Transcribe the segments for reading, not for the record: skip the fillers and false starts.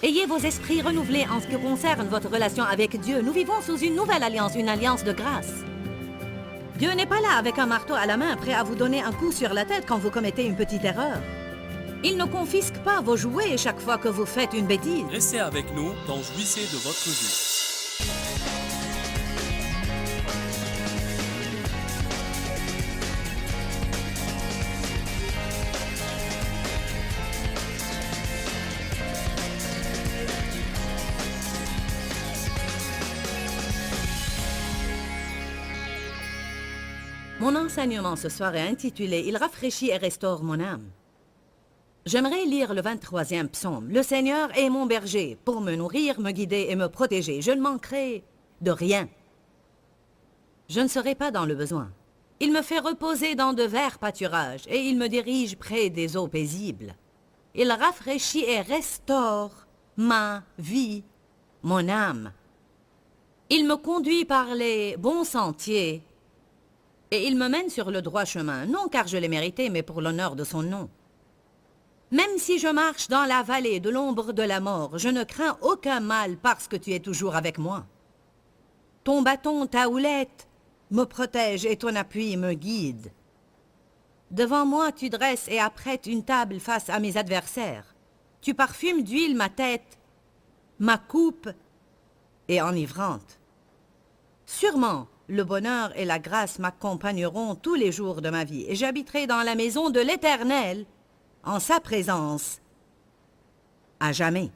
Ayez vos esprits renouvelés en ce qui concerne votre relation avec Dieu. Nous vivons sous une nouvelle alliance, une alliance de grâce. Dieu n'est pas là avec un marteau à la main, prêt à vous donner un coup sur la tête quand vous commettez une petite erreur. Il ne confisque pas vos jouets chaque fois que vous faites une bêtise. Restez avec nous dans Jouissez de votre vie. Mon enseignement ce soir est intitulé « Il rafraîchit et restaure mon âme ». J'aimerais lire le 23e psaume. « Le Seigneur est mon berger, pour me nourrir, me guider et me protéger. Je ne manquerai de rien. Je ne serai pas dans le besoin. Il me fait reposer dans de verts pâturages et il me dirige près des eaux paisibles. Il rafraîchit et restaure ma vie, mon âme. Il me conduit par les bons sentiers et il me mène sur le droit chemin, non car je l'ai mérité, mais pour l'honneur de son nom. Même si je marche dans la vallée de l'ombre de la mort, je ne crains aucun mal parce que tu es toujours avec moi. Ton bâton, ta houlette, me protège et ton appui me guide. Devant moi, tu dresses et apprêtes une table face à mes adversaires. Tu parfumes d'huile ma tête, ma coupe est enivrante. Sûrement, le bonheur et la grâce m'accompagneront tous les jours de ma vie et j'habiterai dans la maison de l'Éternel en sa présence à jamais.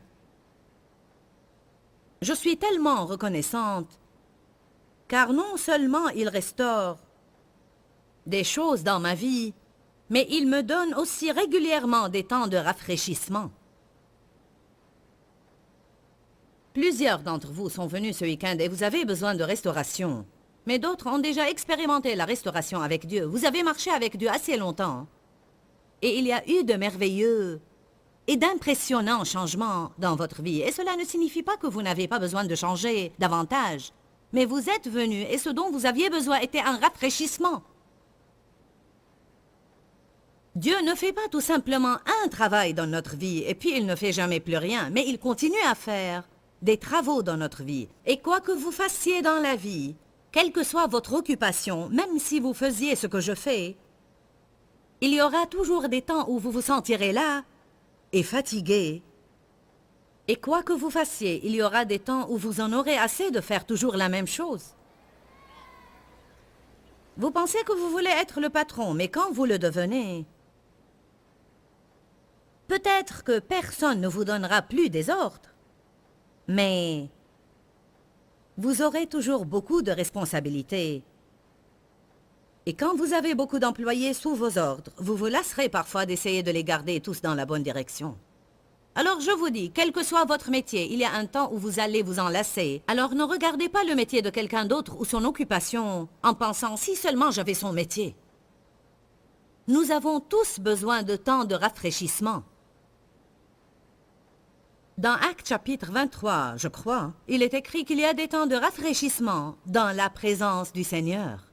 Je suis tellement reconnaissante car non seulement il restaure des choses dans ma vie, mais il me donne aussi régulièrement des temps de rafraîchissement. Plusieurs d'entre vous sont venus ce week-end et vous avez besoin de restauration. Mais d'autres ont déjà expérimenté la restauration avec Dieu. Vous avez marché avec Dieu assez longtemps. Et il y a eu de merveilleux et d'impressionnants changements dans votre vie. Et cela ne signifie pas que vous n'avez pas besoin de changer davantage. Mais vous êtes venus et ce dont vous aviez besoin était un rafraîchissement. Dieu ne fait pas tout simplement un travail dans notre vie et puis il ne fait jamais plus rien. Mais il continue à faire des travaux dans notre vie. Et quoi que vous fassiez dans la vie, quelle que soit votre occupation, même si vous faisiez ce que je fais, il y aura toujours des temps où vous vous sentirez là et fatigué. Et quoi que vous fassiez, il y aura des temps où vous en aurez assez de faire toujours la même chose. Vous pensez que vous voulez être le patron, mais quand vous le devenez, peut-être que personne ne vous donnera plus des ordres, mais vous aurez toujours beaucoup de responsabilités. Et quand vous avez beaucoup d'employés sous vos ordres, vous vous lasserez parfois d'essayer de les garder tous dans la bonne direction. Alors je vous dis, quel que soit votre métier, il y a un temps où vous allez vous en lasser. Alors ne regardez pas le métier de quelqu'un d'autre ou son occupation en pensant si seulement j'avais son métier. Nous avons tous besoin de temps de rafraîchissement. Dans Actes chapitre 23, je crois, il est écrit qu'il y a des temps de rafraîchissement dans la présence du Seigneur.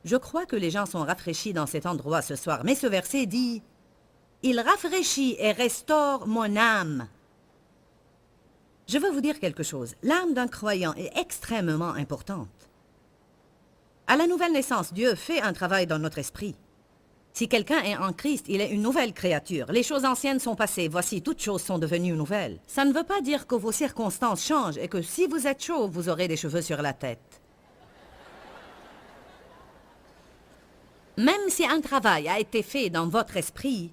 Je crois que les gens sont rafraîchis dans cet endroit ce soir, mais ce verset dit « Il rafraîchit et restaure mon âme ». Je veux vous dire quelque chose. L'âme d'un croyant est extrêmement importante. À la nouvelle naissance, Dieu fait un travail dans notre esprit. Si quelqu'un est en Christ, il est une nouvelle créature. Les choses anciennes sont passées, voici, toutes choses sont devenues nouvelles. Ça ne veut pas dire que vos circonstances changent et que si vous êtes chauve, vous aurez des cheveux sur la tête. Même si un travail a été fait dans votre esprit,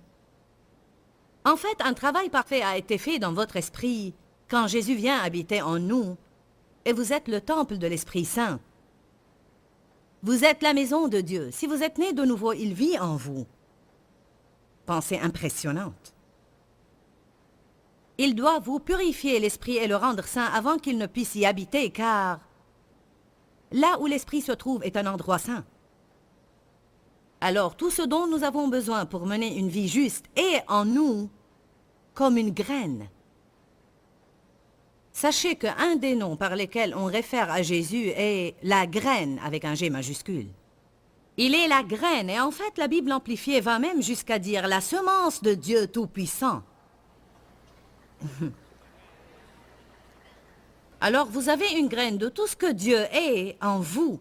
en fait, un travail parfait a été fait dans votre esprit quand Jésus vient habiter en nous et vous êtes le temple de l'Esprit Saint. Vous êtes la maison de Dieu. Si vous êtes né de nouveau, il vit en vous. Pensée impressionnante. Il doit vous purifier l'esprit et le rendre saint avant qu'il ne puisse y habiter, car là où l'esprit se trouve est un endroit saint. Alors tout ce dont nous avons besoin pour mener une vie juste est en nous comme une graine. Sachez qu'un des noms par lesquels on réfère à Jésus est la graine avec un G majuscule. Il est la graine, et en fait la Bible amplifiée va même jusqu'à dire la semence de Dieu Tout-Puissant. Alors vous avez une graine de tout ce que Dieu est en vous.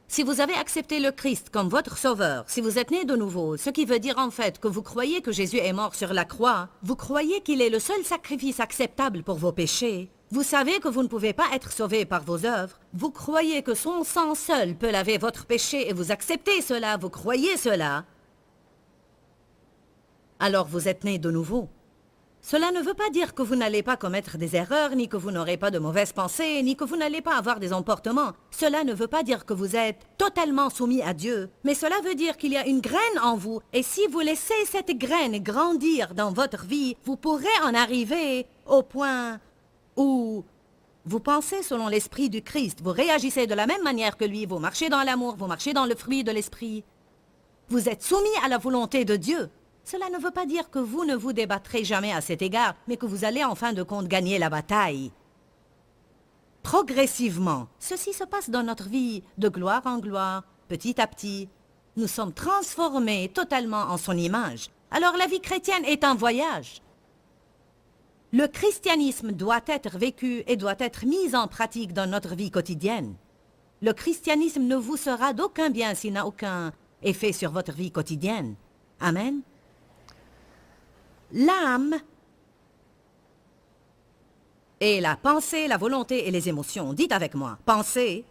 Si vous avez accepté le Christ comme votre sauveur, si vous êtes né de nouveau, ce qui veut dire en fait que vous croyez que Jésus est mort sur la croix, vous croyez qu'il est le seul sacrifice acceptable pour vos péchés, vous savez que vous ne pouvez pas être sauvé par vos œuvres, vous croyez que son sang seul peut laver votre péché et vous acceptez cela, vous croyez cela, alors vous êtes né de nouveau. Cela ne veut pas dire que vous n'allez pas commettre des erreurs, ni que vous n'aurez pas de mauvaises pensées, ni que vous n'allez pas avoir des emportements. Cela ne veut pas dire que vous êtes totalement soumis à Dieu, mais cela veut dire qu'il y a une graine en vous, et si vous laissez cette graine grandir dans votre vie, vous pourrez en arriver au point où vous pensez selon l'esprit du Christ, vous réagissez de la même manière que lui, vous marchez dans l'amour, vous marchez dans le fruit de l'esprit. Vous êtes soumis à la volonté de Dieu. Cela ne veut pas dire que vous ne vous débattrez jamais à cet égard, mais que vous allez en fin de compte gagner la bataille. Progressivement, ceci se passe dans notre vie, de gloire en gloire, petit à petit. Nous sommes transformés totalement en son image. Alors la vie chrétienne est un voyage. Le christianisme doit être vécu et doit être mis en pratique dans notre vie quotidienne. Le christianisme ne vous sera d'aucun bien s'il n'a aucun effet sur votre vie quotidienne. Amen. L'âme et la pensée, la volonté et les émotions. Dites avec moi. Pensée,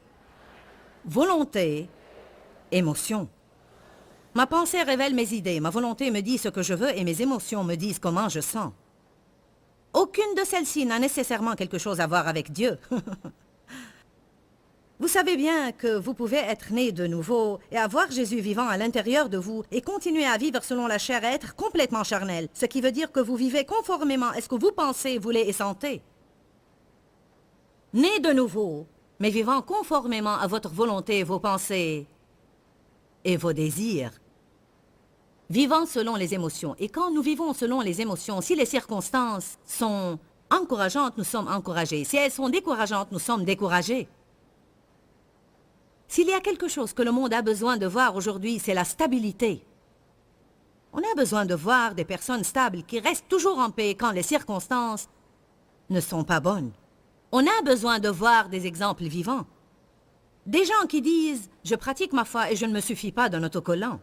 volonté, émotion. Ma pensée révèle mes idées, ma volonté me dit ce que je veux et mes émotions me disent comment je sens. Aucune de celles-ci n'a nécessairement quelque chose à voir avec Dieu. Vous savez bien que vous pouvez être né de nouveau et avoir Jésus vivant à l'intérieur de vous et continuer à vivre selon la chair et être complètement charnel, ce qui veut dire que vous vivez conformément à ce que vous pensez, voulez et sentez. Né de nouveau, mais vivant conformément à votre volonté, vos pensées et vos désirs. Vivant selon les émotions. Et quand nous vivons selon les émotions, si les circonstances sont encourageantes, nous sommes encouragés. Si elles sont décourageantes, nous sommes découragés. S'il y a quelque chose que le monde a besoin de voir aujourd'hui, c'est la stabilité. On a besoin de voir des personnes stables qui restent toujours en paix quand les circonstances ne sont pas bonnes. On a besoin de voir des exemples vivants. Des gens qui disent « Je pratique ma foi et je ne me suffis pas d'un autocollant ».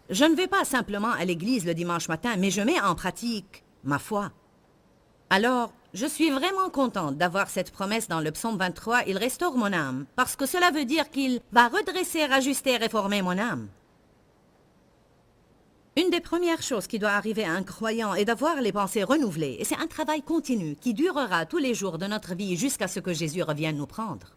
Je ne vais pas simplement à l'église le dimanche matin, mais je mets en pratique ma foi. Alors, je suis vraiment contente d'avoir cette promesse dans le psaume 23, « Il restaure mon âme », parce que cela veut dire qu'il va redresser, ajuster, réformer mon âme. Une des premières choses qui doit arriver à un croyant est d'avoir les pensées renouvelées, et c'est un travail continu qui durera tous les jours de notre vie jusqu'à ce que Jésus revienne nous prendre.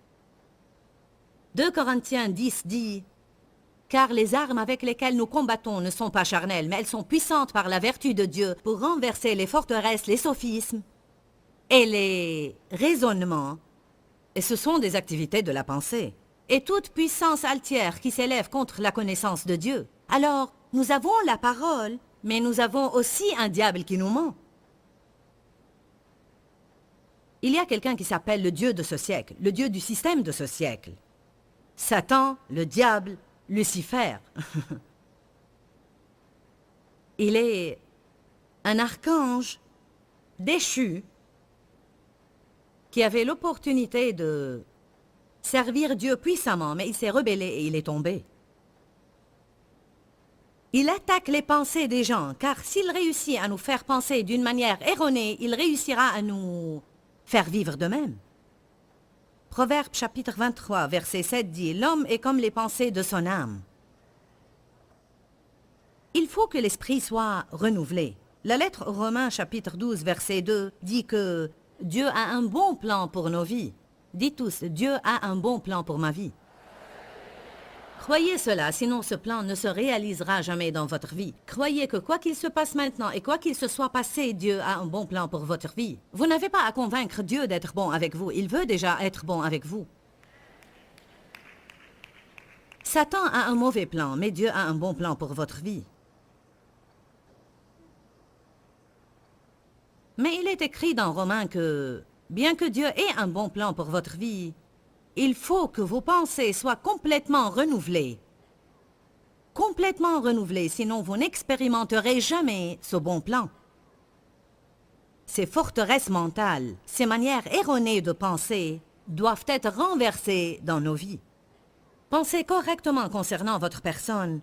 2 Corinthiens 10 dit « Car les armes avec lesquelles nous combattons ne sont pas charnelles, mais elles sont puissantes par la vertu de Dieu pour renverser les forteresses, les sophismes et les raisonnements. Et ce sont des activités de la pensée. Et toute puissance altière qui s'élève contre la connaissance de Dieu. Alors, nous avons la parole, mais nous avons aussi un diable qui nous ment. Il y a quelqu'un qui s'appelle le Dieu de ce siècle, le Dieu du système de ce siècle. Satan, le diable, Lucifer. Il est un archange déchu qui avait l'opportunité de servir Dieu puissamment, mais il s'est rebellé et il est tombé. Il attaque les pensées des gens, car s'il réussit à nous faire penser d'une manière erronée, il réussira à nous faire vivre de même. Proverbe chapitre 23, verset 7 dit « L'homme est comme les pensées de son âme ». Il faut que l'esprit soit renouvelé. La lettre aux Romains chapitre 12, verset 2 dit que Dieu a un bon plan pour nos vies. Dites tous, Dieu a un bon plan pour ma vie. Croyez cela, sinon ce plan ne se réalisera jamais dans votre vie. Croyez que quoi qu'il se passe maintenant et quoi qu'il se soit passé, Dieu a un bon plan pour votre vie. Vous n'avez pas à convaincre Dieu d'être bon avec vous, il veut déjà être bon avec vous. Satan a un mauvais plan, mais Dieu a un bon plan pour votre vie. Mais il est écrit dans Romains que, bien que Dieu ait un bon plan pour votre vie, il faut que vos pensées soient complètement renouvelées. complètement renouvelé, sinon vous n'expérimenterez jamais ce bon plan. Ces forteresses mentales, ces manières erronées de penser, doivent être renversées dans nos vies. Pensez correctement concernant votre personne,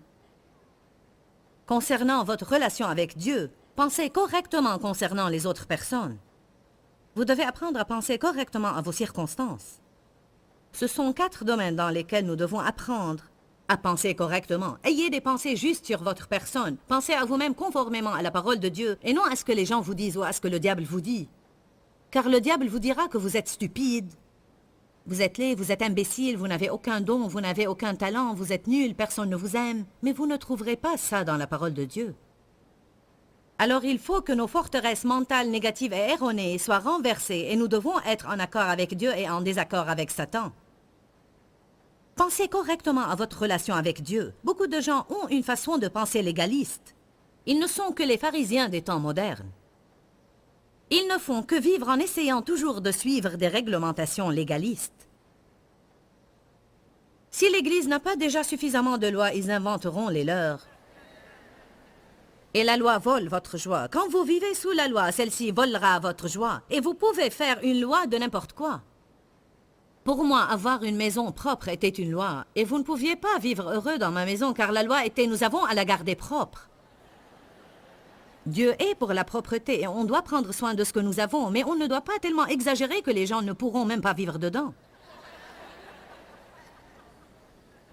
concernant votre relation avec Dieu. Pensez correctement concernant les autres personnes. Vous devez apprendre à penser correctement à vos circonstances. Ce sont 4 domaines dans lesquels nous devons apprendre à penser correctement. Ayez des pensées justes sur votre personne. Pensez à vous-même conformément à la parole de Dieu et non à ce que les gens vous disent ou à ce que le diable vous dit. Car le diable vous dira que vous êtes stupide, vous êtes laid, vous êtes imbécile, vous n'avez aucun don, vous n'avez aucun talent, vous êtes nul, personne ne vous aime. Mais vous ne trouverez pas ça dans la parole de Dieu. Alors il faut que nos forteresses mentales négatives et erronées soient renversées et nous devons être en accord avec Dieu et en désaccord avec Satan. Pensez correctement à votre relation avec Dieu. Beaucoup de gens ont une façon de penser légaliste. Ils ne sont que les pharisiens des temps modernes. Ils ne font que vivre en essayant toujours de suivre des réglementations légalistes. Si l'Église n'a pas déjà suffisamment de lois, ils inventeront les leurs. Et la loi vole votre joie. Quand vous vivez sous la loi, celle-ci volera votre joie. Et vous pouvez faire une loi de n'importe quoi. Pour moi, avoir une maison propre était une loi. Et vous ne pouviez pas vivre heureux dans ma maison car la loi était « nous avons à la garder propre ». Dieu est pour la propreté et on doit prendre soin de ce que nous avons, mais on ne doit pas tellement exagérer que les gens ne pourront même pas vivre dedans.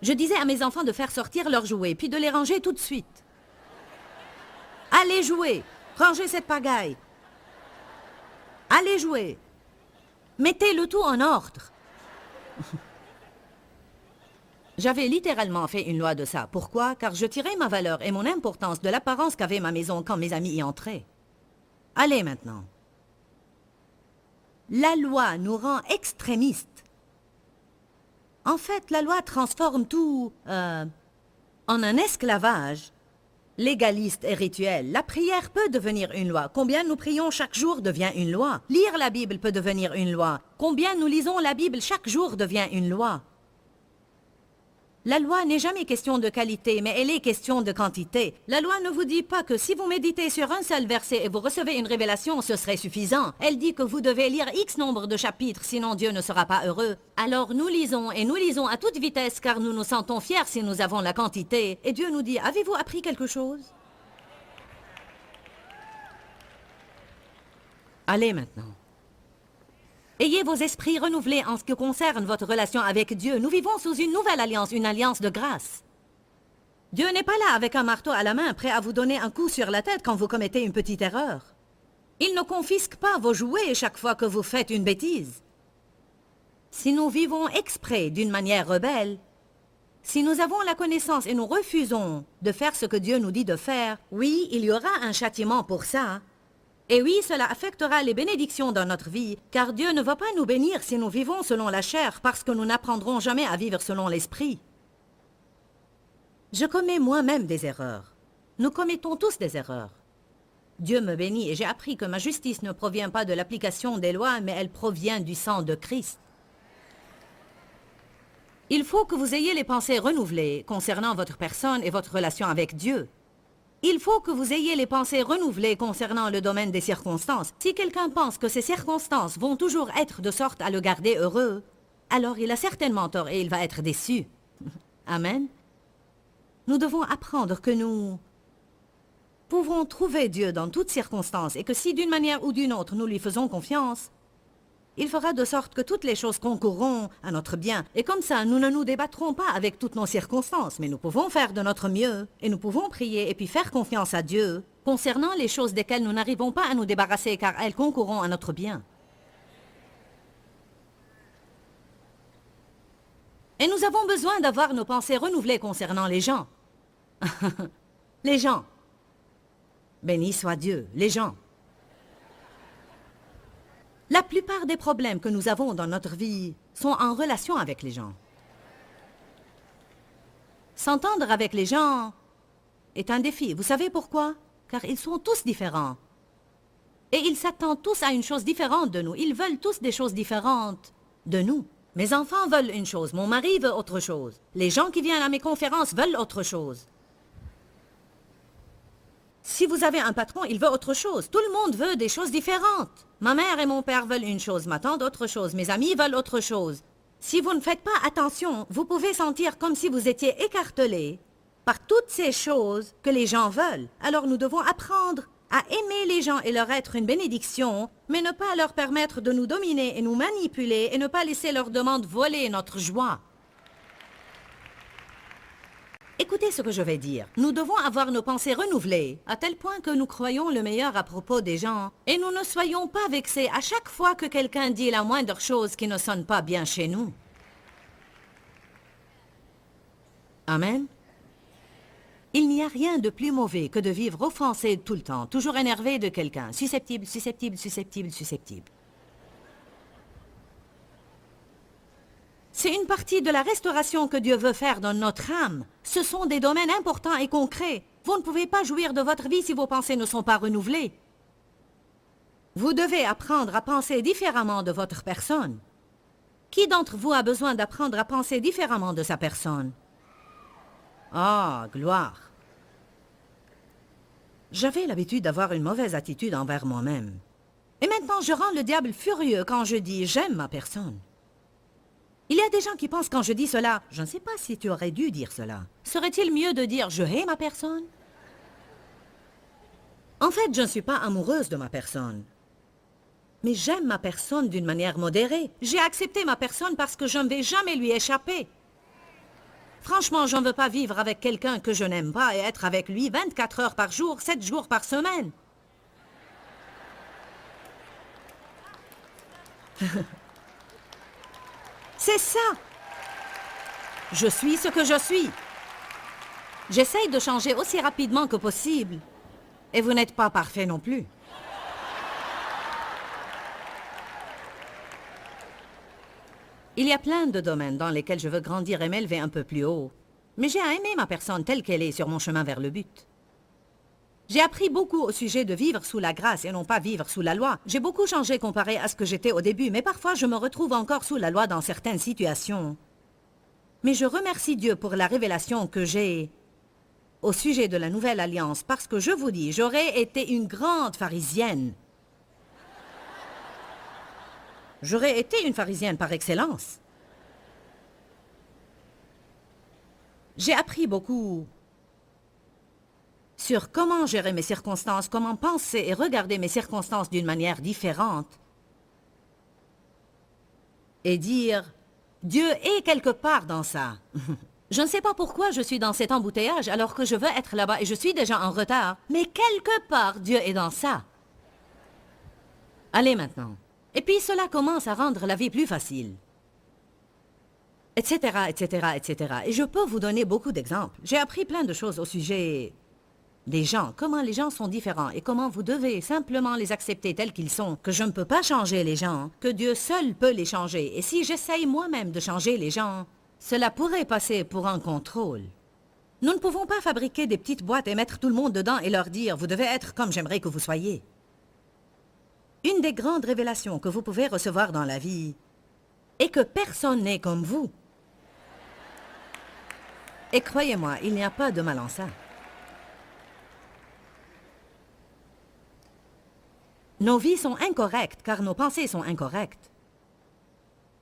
Je disais à mes enfants de faire sortir leurs jouets, puis de les ranger tout de suite. Allez jouer, rangez cette pagaille. Allez jouer. Mettez le tout en ordre. J'avais littéralement fait une loi de ça. Pourquoi? Car je tirais ma valeur et mon importance de l'apparence qu'avait ma maison quand mes amis y entraient. Allez maintenant. La loi nous rend extrémistes. En fait, la loi transforme tout en un esclavage légaliste et rituel. La prière peut devenir une loi. Combien nous prions chaque jour devient une loi. Lire la Bible peut devenir une loi. Combien nous lisons la Bible chaque jour devient une loi. La loi n'est jamais question de qualité, mais elle est question de quantité. La loi ne vous dit pas que si vous méditez sur un seul verset et vous recevez une révélation, ce serait suffisant. Elle dit que vous devez lire X nombre de chapitres, sinon Dieu ne sera pas heureux. Alors nous lisons, et nous lisons à toute vitesse, car nous nous sentons fiers si nous avons la quantité. Et Dieu nous dit, avez-vous appris quelque chose? Allez maintenant. Ayez vos esprits renouvelés en ce qui concerne votre relation avec Dieu. Nous vivons sous une nouvelle alliance, une alliance de grâce. Dieu n'est pas là avec un marteau à la main, prêt à vous donner un coup sur la tête quand vous commettez une petite erreur. Il ne confisque pas vos jouets chaque fois que vous faites une bêtise. Si nous vivons exprès d'une manière rebelle, si nous avons la connaissance et nous refusons de faire ce que Dieu nous dit de faire, oui, il y aura un châtiment pour ça. Et oui, cela affectera les bénédictions dans notre vie, car Dieu ne va pas nous bénir si nous vivons selon la chair, parce que nous n'apprendrons jamais à vivre selon l'esprit. Je commets moi-même des erreurs. Nous commettons tous des erreurs. Dieu me bénit et j'ai appris que ma justice ne provient pas de l'application des lois, mais elle provient du sang de Christ. Il faut que vous ayez les pensées renouvelées concernant votre personne et votre relation avec Dieu. Il faut que vous ayez les pensées renouvelées concernant le domaine des circonstances. Si quelqu'un pense que ces circonstances vont toujours être de sorte à le garder heureux, alors il a certainement tort et il va être déçu. Amen. Nous devons apprendre que nous pouvons trouver Dieu dans toutes circonstances et que si d'une manière ou d'une autre nous lui faisons confiance, il fera de sorte que toutes les choses concourront à notre bien. Et comme ça, nous ne nous débattrons pas avec toutes nos circonstances, mais nous pouvons faire de notre mieux et nous pouvons prier et puis faire confiance à Dieu concernant les choses desquelles nous n'arrivons pas à nous débarrasser car elles concourront à notre bien. Et nous avons besoin d'avoir nos pensées renouvelées concernant les gens. Les gens. Béni soit Dieu, les gens. La plupart des problèmes que nous avons dans notre vie sont en relation avec les gens. S'entendre avec les gens est un défi. Vous savez pourquoi? Car ils sont tous différents. Et ils s'attendent tous à une chose différente de nous. Ils veulent tous des choses différentes de nous. Mes enfants veulent une chose, mon mari veut autre chose. Les gens qui viennent à mes conférences veulent autre chose. Si vous avez un patron, il veut autre chose. Tout le monde veut des choses différentes. Ma mère et mon père veulent une chose, ma tante autre chose, mes amis veulent autre chose. Si vous ne faites pas attention, vous pouvez sentir comme si vous étiez écartelé par toutes ces choses que les gens veulent. Alors nous devons apprendre à aimer les gens et leur être une bénédiction, mais ne pas leur permettre de nous dominer et nous manipuler et ne pas laisser leurs demandes voler notre joie. Écoutez ce que je vais dire. Nous devons avoir nos pensées renouvelées, à tel point que nous croyons le meilleur à propos des gens, et nous ne soyons pas vexés à chaque fois que quelqu'un dit la moindre chose qui ne sonne pas bien chez nous. Amen. Il n'y a rien de plus mauvais que de vivre offensé tout le temps, toujours énervé de quelqu'un, susceptible, susceptible, susceptible, susceptible. C'est une partie de la restauration que Dieu veut faire dans notre âme. Ce sont des domaines importants et concrets. Vous ne pouvez pas jouir de votre vie si vos pensées ne sont pas renouvelées. Vous devez apprendre à penser différemment de votre personne. Qui d'entre vous a besoin d'apprendre à penser différemment de sa personne? Ah, gloire! J'avais l'habitude d'avoir une mauvaise attitude envers moi-même. Et maintenant, je rends le diable furieux quand je dis « j'aime ma personne ». Il y a des gens qui pensent quand je dis cela, je ne sais pas si tu aurais dû dire cela. Serait-il mieux de dire je hais ma personne? En fait, je ne suis pas amoureuse de ma personne. Mais j'aime ma personne d'une manière modérée. J'ai accepté ma personne parce que je ne vais jamais lui échapper. Franchement, je ne veux pas vivre avec quelqu'un que je n'aime pas et être avec lui 24 heures par jour, 7 jours par semaine. C'est ça. Je suis ce que je suis. J'essaye de changer aussi rapidement que possible. Et vous n'êtes pas parfait non plus. Il y a plein de domaines dans lesquels je veux grandir et m'élever un peu plus haut. Mais j'ai à aimer ma personne telle qu'elle est sur mon chemin vers le but. J'ai appris beaucoup au sujet de vivre sous la grâce et non pas vivre sous la loi. J'ai beaucoup changé comparé à ce que j'étais au début, mais parfois je me retrouve encore sous la loi dans certaines situations. Mais je remercie Dieu pour la révélation que j'ai au sujet de la nouvelle alliance, parce que je vous dis, j'aurais été une grande pharisienne. J'aurais été une pharisienne par excellence. J'ai appris beaucoup sur comment gérer mes circonstances, comment penser et regarder mes circonstances d'une manière différente. Et dire, Dieu est quelque part dans ça. Je ne sais pas pourquoi je suis dans cet embouteillage alors que je veux être là-bas et je suis déjà en retard. Mais quelque part, Dieu est dans ça. Allez maintenant. Et puis cela commence à rendre la vie plus facile. Etc., etc., etc. Et je peux vous donner beaucoup d'exemples. J'ai appris plein de choses au sujet des gens, comment les gens sont différents et comment vous devez simplement les accepter tels qu'ils sont, que je ne peux pas changer les gens, que Dieu seul peut les changer. Et si j'essaye moi-même de changer les gens, cela pourrait passer pour un contrôle. Nous ne pouvons pas fabriquer des petites boîtes et mettre tout le monde dedans et leur dire « vous devez être comme j'aimerais que vous soyez ». Une des grandes révélations que vous pouvez recevoir dans la vie est que personne n'est comme vous. Et croyez-moi, il n'y a pas de mal en ça. Nos vies sont incorrectes car nos pensées sont incorrectes.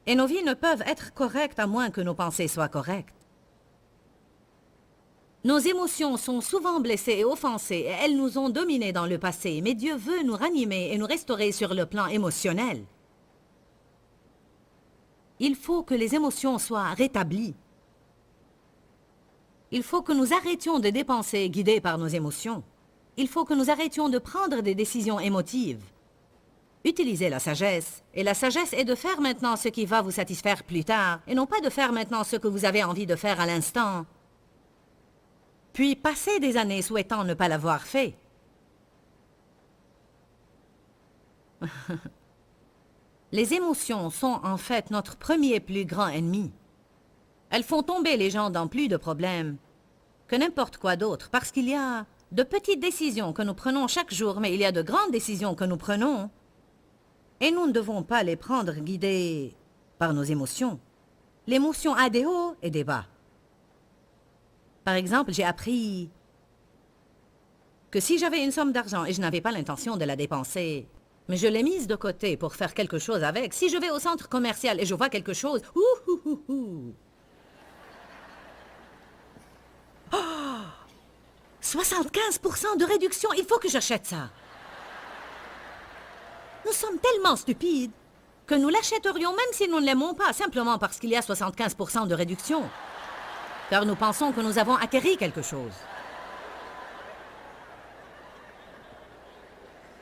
Et nos vies ne peuvent être correctes à moins que nos pensées soient correctes. Nos émotions sont souvent blessées et offensées et elles nous ont dominés dans le passé, mais Dieu veut nous ranimer et nous restaurer sur le plan émotionnel. Il faut que les émotions soient rétablies. Il faut que nous arrêtions de dépenser guidés par nos émotions. Il faut que nous arrêtions de prendre des décisions émotives. Utilisez la sagesse. Et la sagesse est de faire maintenant ce qui va vous satisfaire plus tard, et non pas de faire maintenant ce que vous avez envie de faire à l'instant. Puis passer des années souhaitant ne pas l'avoir fait. Les émotions sont en fait notre premier plus grand ennemi. Elles font tomber les gens dans plus de problèmes que n'importe quoi d'autre, parce qu'il y a de petites décisions que nous prenons chaque jour, mais il y a de grandes décisions que nous prenons, et nous ne devons pas les prendre guidées par nos émotions. L'émotion a des hauts et des bas. Par exemple, j'ai appris que si j'avais une somme d'argent et je n'avais pas l'intention de la dépenser, mais je l'ai mise de côté pour faire quelque chose avec, si je vais au centre commercial et je vois quelque chose, 75% de réduction, il faut que j'achète ça. Nous sommes tellement stupides que nous l'achèterions même si nous ne l'aimons pas, simplement parce qu'il y a 75% de réduction. Car nous pensons que nous avons acquéri quelque chose.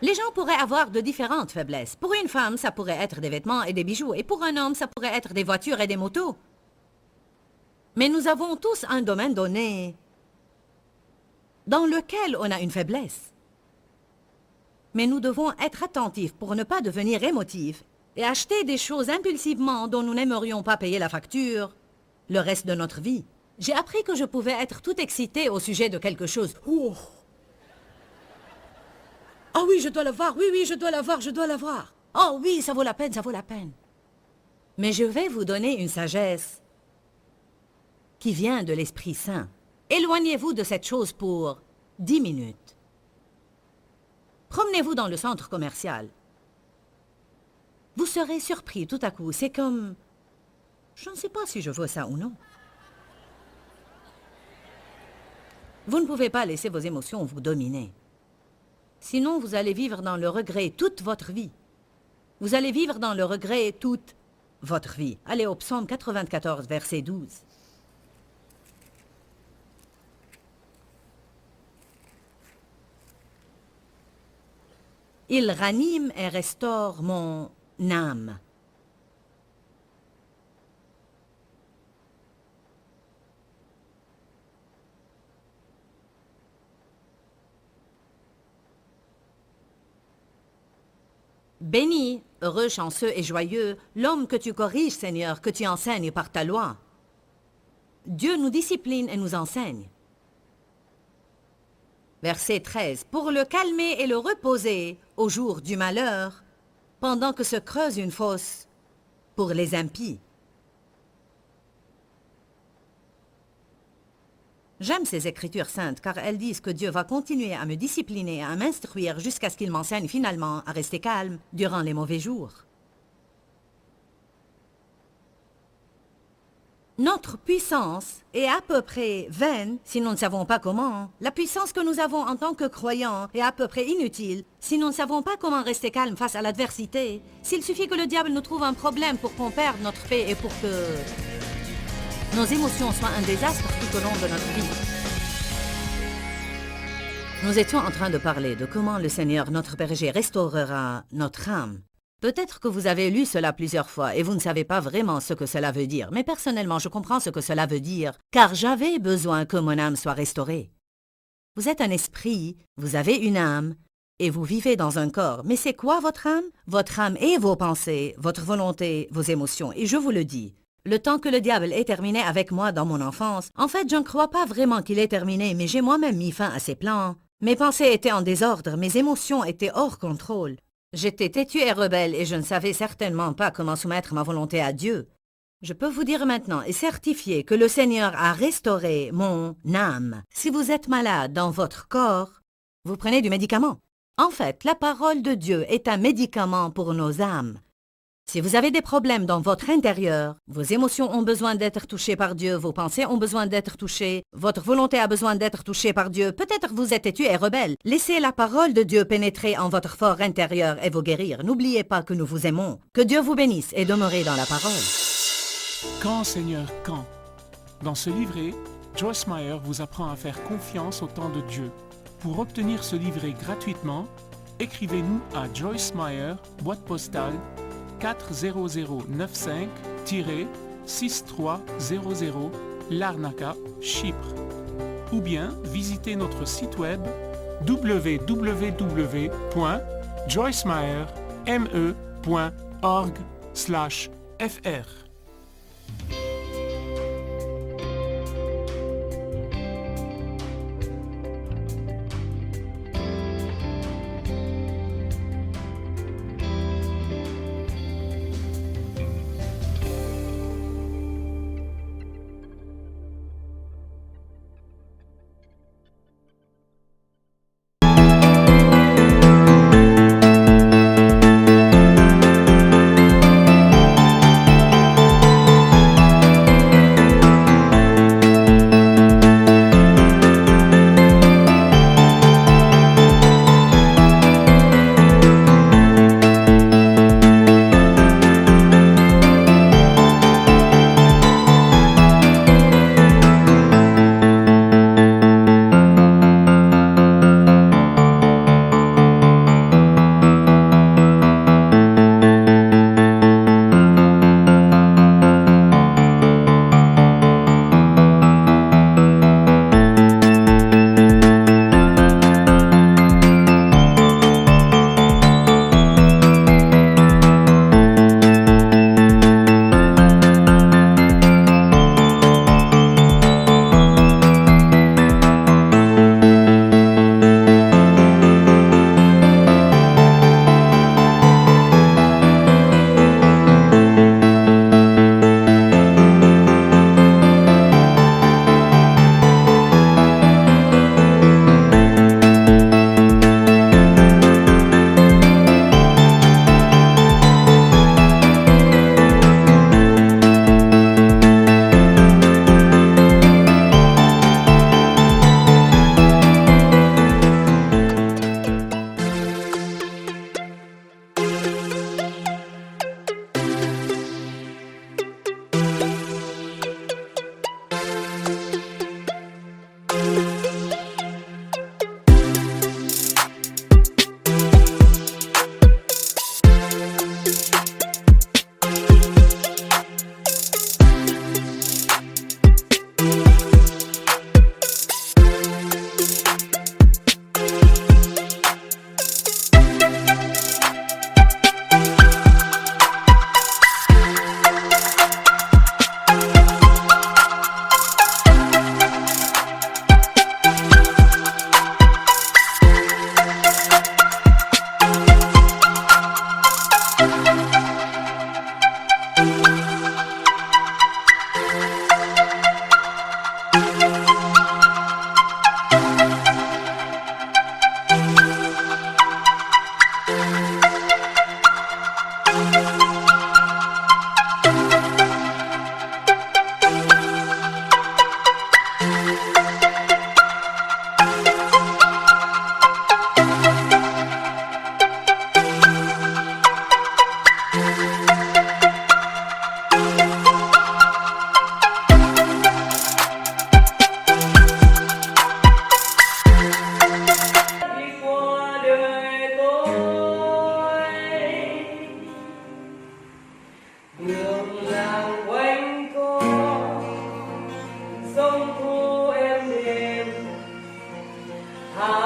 Les gens pourraient avoir de différentes faiblesses. Pour une femme, ça pourrait être des vêtements et des bijoux. Et pour un homme, ça pourrait être des voitures et des motos. Mais nous avons tous un domaine donné dans lequel on a une faiblesse. Mais nous devons être attentifs pour ne pas devenir émotifs et acheter des choses impulsivement dont nous n'aimerions pas payer la facture le reste de notre vie. J'ai appris que je pouvais être tout excitée au sujet de quelque chose. Ah oui, je dois l'avoir, oui, je dois l'avoir, je dois l'avoir. Oh oui, ça vaut la peine, ça vaut la peine. Mais je vais vous donner une sagesse qui vient de l'Esprit Saint. Éloignez-vous de cette chose pour 10 minutes. Promenez-vous dans le centre commercial. Vous serez surpris tout à coup. C'est comme... Je ne sais pas si je veux ça ou non. Vous ne pouvez pas laisser vos émotions vous dominer. Sinon, vous allez vivre dans le regret toute votre vie. Vous allez vivre dans le regret toute votre vie. Allez au psaume 94, verset 12. Il ranime et restaure mon âme. Béni, heureux, chanceux et joyeux, l'homme que tu corriges, Seigneur, que tu enseignes par ta loi. Dieu nous discipline et nous enseigne. Verset 13. Pour le calmer et le reposer au jour du malheur, pendant que se creuse une fosse pour les impies. J'aime ces écritures saintes car elles disent que Dieu va continuer à me discipliner et à m'instruire jusqu'à ce qu'il m'enseigne finalement à rester calme durant les mauvais jours. Notre puissance est à peu près vaine si nous ne savons pas comment. La puissance que nous avons en tant que croyants est à peu près inutile si nous ne savons pas comment rester calme face à l'adversité. S'il suffit que le diable nous trouve un problème pour qu'on perde notre paix et pour que nos émotions soient un désastre tout au long de notre vie. Nous étions en train de parler de comment le Seigneur, notre berger, restaurera notre âme. Peut-être que vous avez lu cela plusieurs fois et vous ne savez pas vraiment ce que cela veut dire, mais personnellement, je comprends ce que cela veut dire, car j'avais besoin que mon âme soit restaurée. Vous êtes un esprit, vous avez une âme, et vous vivez dans un corps. Mais c'est quoi votre âme? Votre âme est vos pensées, votre volonté, vos émotions, et je vous le dis. Le temps que le diable ait terminé avec moi dans mon enfance, en fait, je ne crois pas vraiment qu'il ait terminé, mais j'ai moi-même mis fin à ses plans. Mes pensées étaient en désordre, mes émotions étaient hors contrôle. J'étais têtue et rebelle et je ne savais certainement pas comment soumettre ma volonté à Dieu. Je peux vous dire maintenant et certifier que le Seigneur a restauré mon âme. Si vous êtes malade dans votre corps, vous prenez du médicament. En fait, la parole de Dieu est un médicament pour nos âmes. Si vous avez des problèmes dans votre intérieur, vos émotions ont besoin d'être touchées par Dieu, vos pensées ont besoin d'être touchées, votre volonté a besoin d'être touchée par Dieu, peut-être vous êtes têtu et rebelle. Laissez la parole de Dieu pénétrer en votre fort intérieur et vous guérir. N'oubliez pas que nous vous aimons. Que Dieu vous bénisse et demeurez dans la parole. Quand, Seigneur, quand? Dans ce livret, Joyce Meyer vous apprend à faire confiance au temps de Dieu. Pour obtenir ce livret gratuitement, écrivez-nous à Joyce Meyer, boîte postale 40095-6300 Larnaca, Chypre. Ou bien visitez notre site web www.joycemeyerme.org/fr.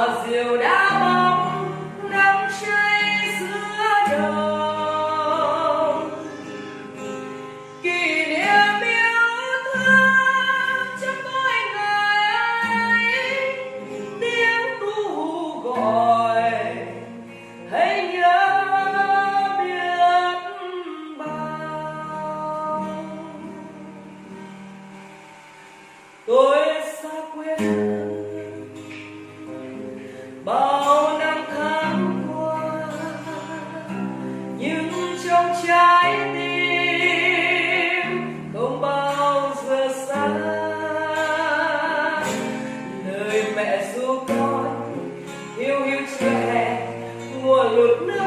Ngọt rượu đã bóng nắng cháy giữa đồng, kỷ niệm yêu thương trong tôi ngày ấy, tiếng ru gọi hãy nhớ biết bao. Tôi xa quê bao năm tháng qua, nhưng trong trái tim không bao giờ xa. Lời mẹ ru con hiu hiu chưa hè mùa lụt nước